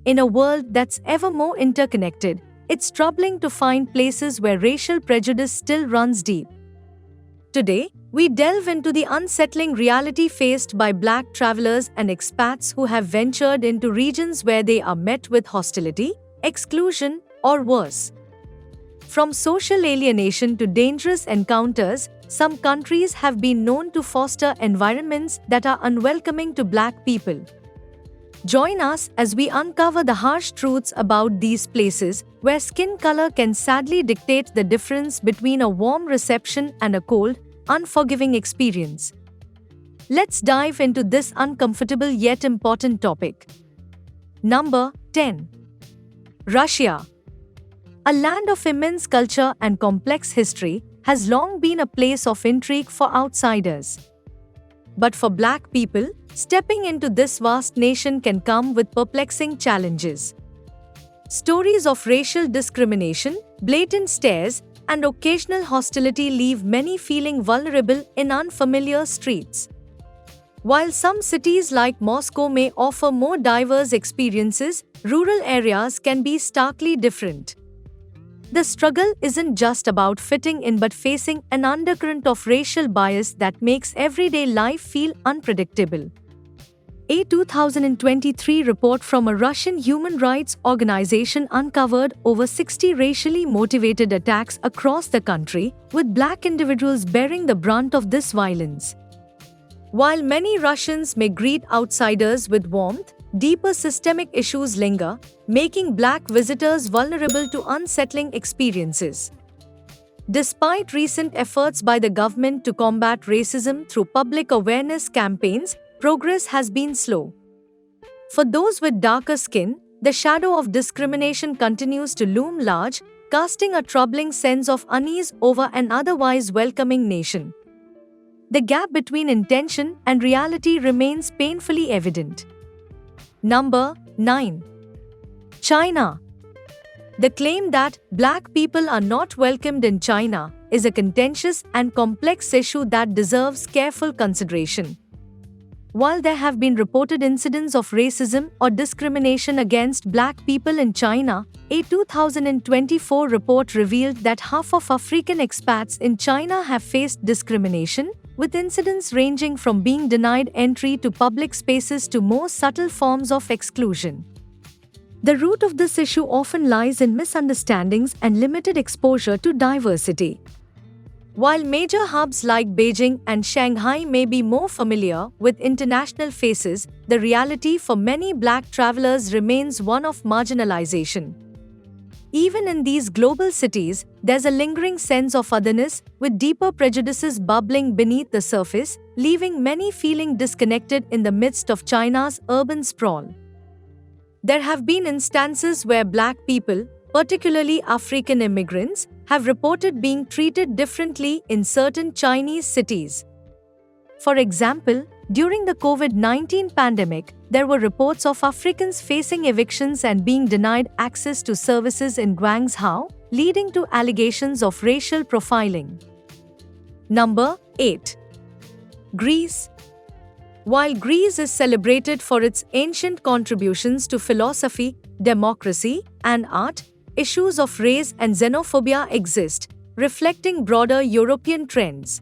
In a world that's ever more interconnected, it's troubling to find places where racial prejudice still runs deep. Today, we delve into the unsettling reality faced by Black travelers and expats who have ventured into regions where they are met with hostility, exclusion, or worse. From social alienation to dangerous encounters, some countries have been known to foster environments that are unwelcoming to Black people. Join us as we uncover the harsh truths about these places, where skin color can sadly dictate the difference between a warm reception and a cold, unforgiving experience. Let's dive into this uncomfortable yet important topic. Number 10. Russia. A land of immense culture and complex history, has long been a place of intrigue for outsiders. But for Black people, stepping into this vast nation can come with perplexing challenges. Stories of racial discrimination, blatant stares, and occasional hostility leave many feeling vulnerable in unfamiliar streets. While some cities like Moscow may offer more diverse experiences, rural areas can be starkly different. The struggle isn't just about fitting in but facing an undercurrent of racial bias that makes everyday life feel unpredictable. A 2023 report from a Russian human rights organization uncovered over 60 racially motivated attacks across the country, with Black individuals bearing the brunt of this violence. While many Russians may greet outsiders with warmth, deeper systemic issues linger, making Black visitors vulnerable to unsettling experiences. Despite recent efforts by the government to combat racism through public awareness campaigns, progress has been slow. For those with darker skin, the shadow of discrimination continues to loom large, casting a troubling sense of unease over an otherwise welcoming nation. The gap between intention and reality remains painfully evident. Number 9. China. The claim that Black people are not welcomed in China is a contentious and complex issue that deserves careful consideration. While there have been reported incidents of racism or discrimination against Black people in China, a 2024 report revealed that half of African expats in China have faced discrimination, with incidents ranging from being denied entry to public spaces to more subtle forms of exclusion. The root of this issue often lies in misunderstandings and limited exposure to diversity. While major hubs like Beijing and Shanghai may be more familiar with international faces, the reality for many Black travelers remains one of marginalization. Even in these global cities, there's a lingering sense of otherness, with deeper prejudices bubbling beneath the surface, leaving many feeling disconnected in the midst of China's urban sprawl. There have been instances where Black people, particularly African immigrants, have reported being treated differently in certain Chinese cities. For example, during the COVID-19 pandemic, there were reports of Africans facing evictions and being denied access to services in Guangzhou, leading to allegations of racial profiling. Number 8. Greece. While Greece is celebrated for its ancient contributions to philosophy, democracy, and art, issues of race and xenophobia exist, reflecting broader European trends.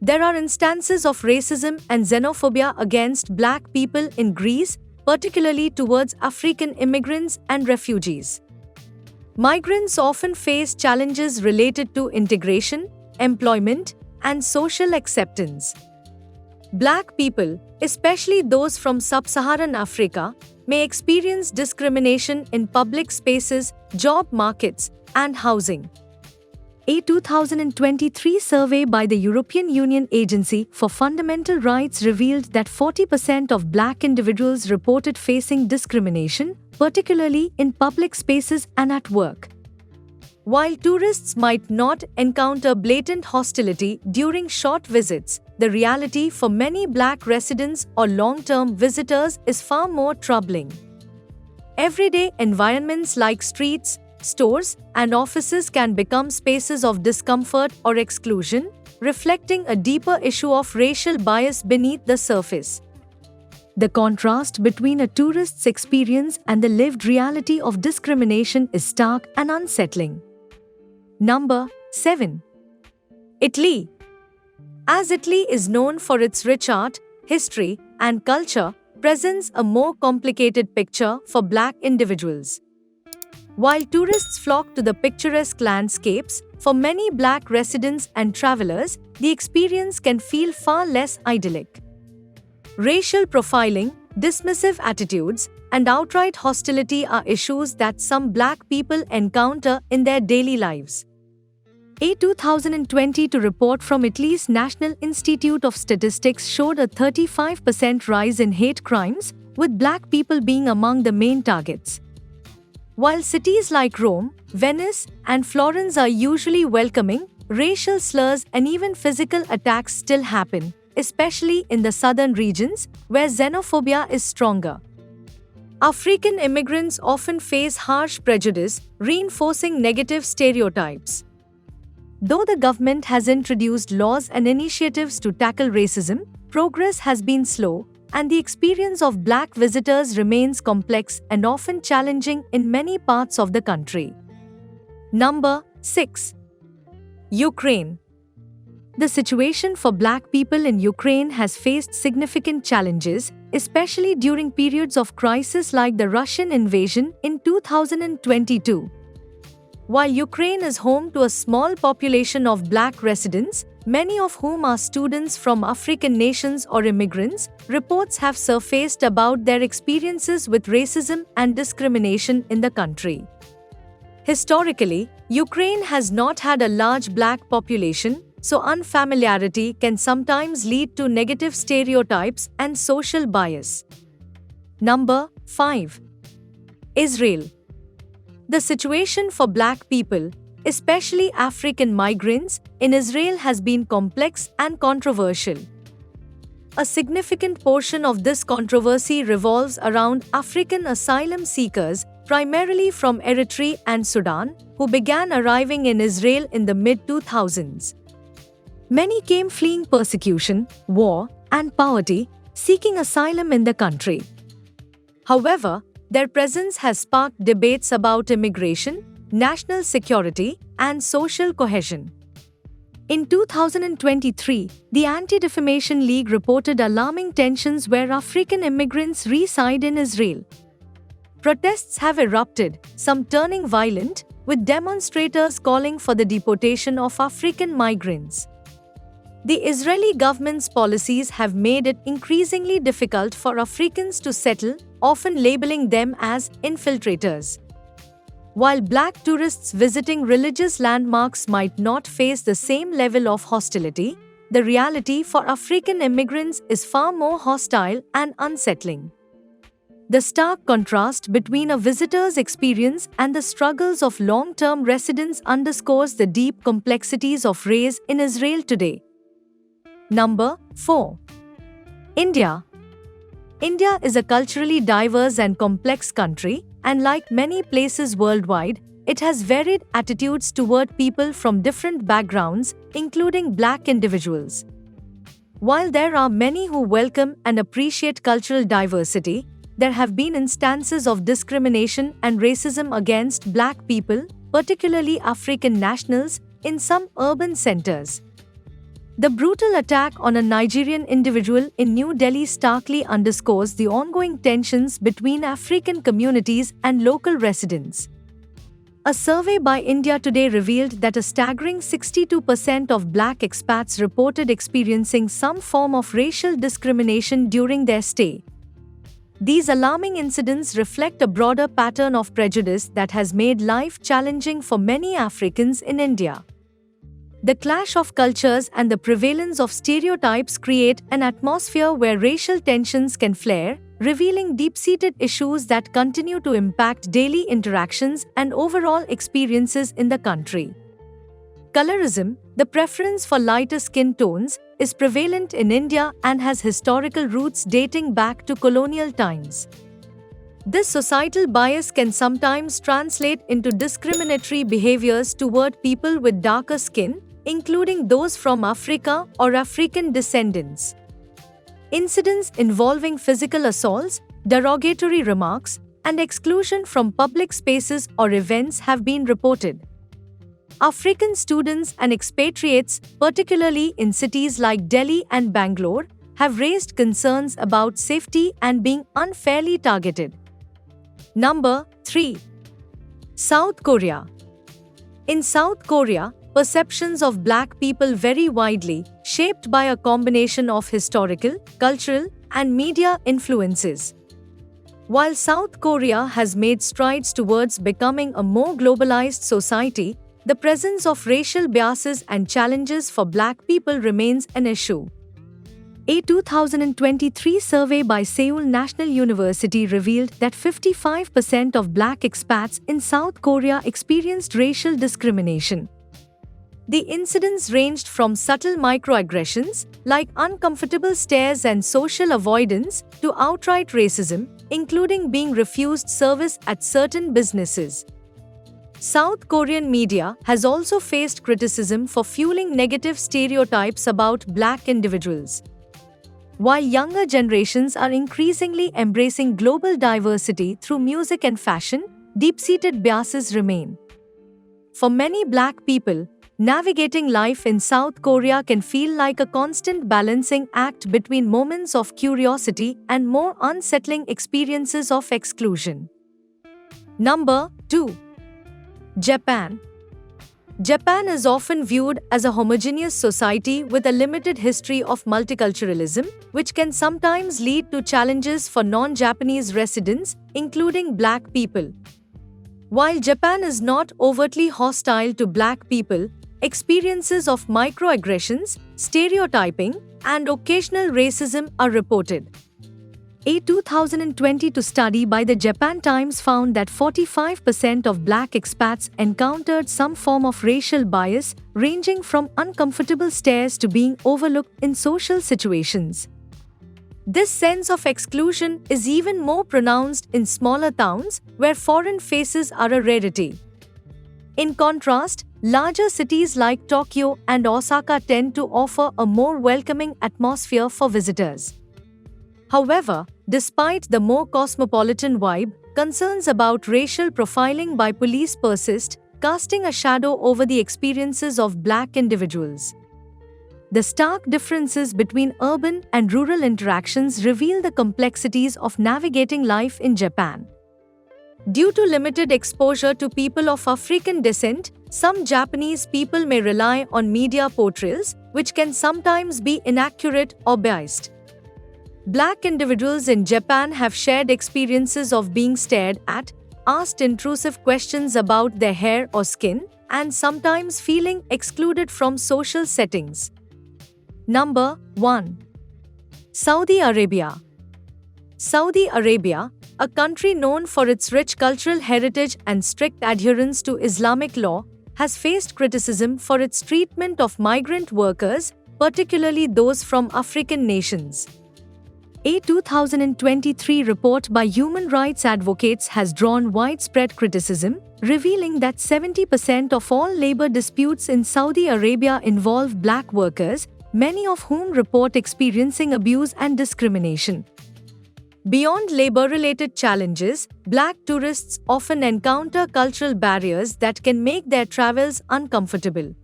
There are instances of racism and xenophobia against Black people in Greece, particularly towards African immigrants and refugees. Migrants often face challenges related to integration, employment, and social acceptance. Black people, especially those from sub-Saharan Africa, may experience discrimination in public spaces, job markets, and housing. A 2023 survey by the European Union Agency for Fundamental Rights revealed that 40% of Black individuals reported facing discrimination, particularly in public spaces and at work. While tourists might not encounter blatant hostility during short visits, the reality for many Black residents or long-term visitors is far more troubling. Everyday environments like streets, stores, and offices can become spaces of discomfort or exclusion, reflecting a deeper issue of racial bias beneath the surface. The contrast between a tourist's experience and the lived reality of discrimination is stark and unsettling. Number 7. Italy. As Italy is known for its rich art, history, and culture, presents a more complicated picture for Black individuals. While tourists flock to the picturesque landscapes, for many Black residents and travelers, the experience can feel far less idyllic. Racial profiling, dismissive attitudes, and outright hostility are issues that some Black people encounter in their daily lives. A 2022 report from Italy's National Institute of Statistics showed a 35% rise in hate crimes, with Black people being among the main targets. While cities like Rome, Venice, and Florence are usually welcoming, racial slurs and even physical attacks still happen, especially in the southern regions, where xenophobia is stronger. African immigrants often face harsh prejudice, reinforcing negative stereotypes. Though the government has introduced laws and initiatives to tackle racism, progress has been slow, and the experience of Black visitors remains complex and often challenging in many parts of the country. Number 6. Ukraine. The situation for Black people in Ukraine has faced significant challenges, especially during periods of crisis like the Russian invasion in 2022. While Ukraine is home to a small population of Black residents, many of whom are students from African nations or immigrants, reports have surfaced about their experiences with racism and discrimination in the country. Historically, Ukraine has not had a large Black population, so unfamiliarity can sometimes lead to negative stereotypes and social bias. Number 5. Israel. The situation for Black people, especially African migrants, in Israel has been complex and controversial. A significant portion of this controversy revolves around African asylum seekers, primarily from Eritrea and Sudan, who began arriving in Israel in the mid-2000s. Many came fleeing persecution, war, and poverty, seeking asylum in the country. However, their presence has sparked debates about immigration, national security, and social cohesion. In 2023, the Anti-Defamation League reported alarming tensions where African immigrants reside in Israel. Protests have erupted, some turning violent, with demonstrators calling for the deportation of African migrants. The Israeli government's policies have made it increasingly difficult for Africans to settle, often labeling them as infiltrators. While Black tourists visiting religious landmarks might not face the same level of hostility, the reality for African immigrants is far more hostile and unsettling. The stark contrast between a visitor's experience and the struggles of long-term residents underscores the deep complexities of race in Israel today. Number 4. India. India is a culturally diverse and complex country, and like many places worldwide, it has varied attitudes toward people from different backgrounds, including Black individuals. While there are many who welcome and appreciate cultural diversity, there have been instances of discrimination and racism against Black people, particularly African nationals, in some urban centers. The brutal attack on a Nigerian individual in New Delhi starkly underscores the ongoing tensions between African communities and local residents. A survey by India Today revealed that a staggering 62% of Black expats reported experiencing some form of racial discrimination during their stay. These alarming incidents reflect a broader pattern of prejudice that has made life challenging for many Africans in India. The clash of cultures and the prevalence of stereotypes create an atmosphere where racial tensions can flare, revealing deep-seated issues that continue to impact daily interactions and overall experiences in the country. Colorism, the preference for lighter skin tones, is prevalent in India and has historical roots dating back to colonial times. This societal bias can sometimes translate into discriminatory behaviors toward people with darker skin, including those from Africa or African descendants. Incidents involving physical assaults, derogatory remarks, and exclusion from public spaces or events have been reported. African students and expatriates, particularly in cities like Delhi and Bangalore, have raised concerns about safety and being unfairly targeted. Number 3. South Korea. In South Korea, perceptions of black people vary widely, shaped by a combination of historical, cultural, and media influences. While South Korea has made strides towards becoming a more globalized society, the presence of racial biases and challenges for black people remains an issue. A 2023 survey by Seoul National University revealed that 55% of black expats in South Korea experienced racial discrimination. The incidents ranged from subtle microaggressions, like uncomfortable stares and social avoidance, to outright racism, including being refused service at certain businesses. South Korean media has also faced criticism for fueling negative stereotypes about black individuals. While younger generations are increasingly embracing global diversity through music and fashion, deep-seated biases remain. For many black people, navigating life in South Korea can feel like a constant balancing act between moments of curiosity and more unsettling experiences of exclusion. Number 2. Japan. Japan is often viewed as a homogeneous society with a limited history of multiculturalism, which can sometimes lead to challenges for non-Japanese residents, including black people. While Japan is not overtly hostile to black people, experiences of microaggressions, stereotyping, and occasional racism are reported. A 2022 study by the Japan Times found that 45% of black expats encountered some form of racial bias, ranging from uncomfortable stares to being overlooked in social situations. This sense of exclusion is even more pronounced in smaller towns, where foreign faces are a rarity. In contrast, larger cities like Tokyo and Osaka tend to offer a more welcoming atmosphere for visitors. However, despite the more cosmopolitan vibe, concerns about racial profiling by police persist, casting a shadow over the experiences of black individuals. The stark differences between urban and rural interactions reveal the complexities of navigating life in Japan. Due to limited exposure to people of African descent, some Japanese people may rely on media portrayals, which can sometimes be inaccurate or biased. Black individuals in Japan have shared experiences of being stared at, asked intrusive questions about their hair or skin, and sometimes feeling excluded from social settings. Number 1. Saudi Arabia. Saudi Arabia, a country known for its rich cultural heritage and strict adherence to Islamic law, has faced criticism for its treatment of migrant workers, particularly those from African nations. A 2023 report by human rights advocates has drawn widespread criticism, revealing that 70% of all labor disputes in Saudi Arabia involve black workers, many of whom report experiencing abuse and discrimination. Beyond labor-related challenges, black tourists often encounter cultural barriers that can make their travels uncomfortable.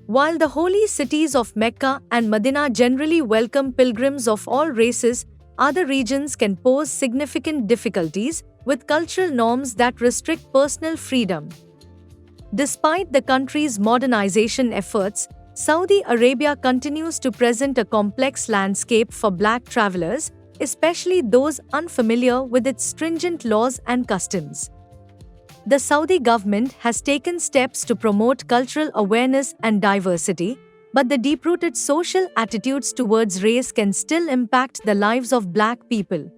While the holy cities of Mecca and Medina generally welcome pilgrims of all races, other regions can pose significant difficulties with cultural norms that restrict personal freedom. Despite the country's modernization efforts, Saudi Arabia continues to present a complex landscape for black travelers, especially those unfamiliar with its stringent laws and customs. The Saudi government has taken steps to promote cultural awareness and diversity, but the deep-rooted social attitudes towards race can still impact the lives of black people.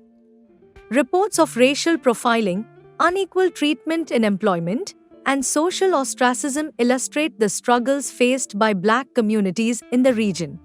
Reports of racial profiling, unequal treatment in employment, and social ostracism illustrate the struggles faced by black communities in the region.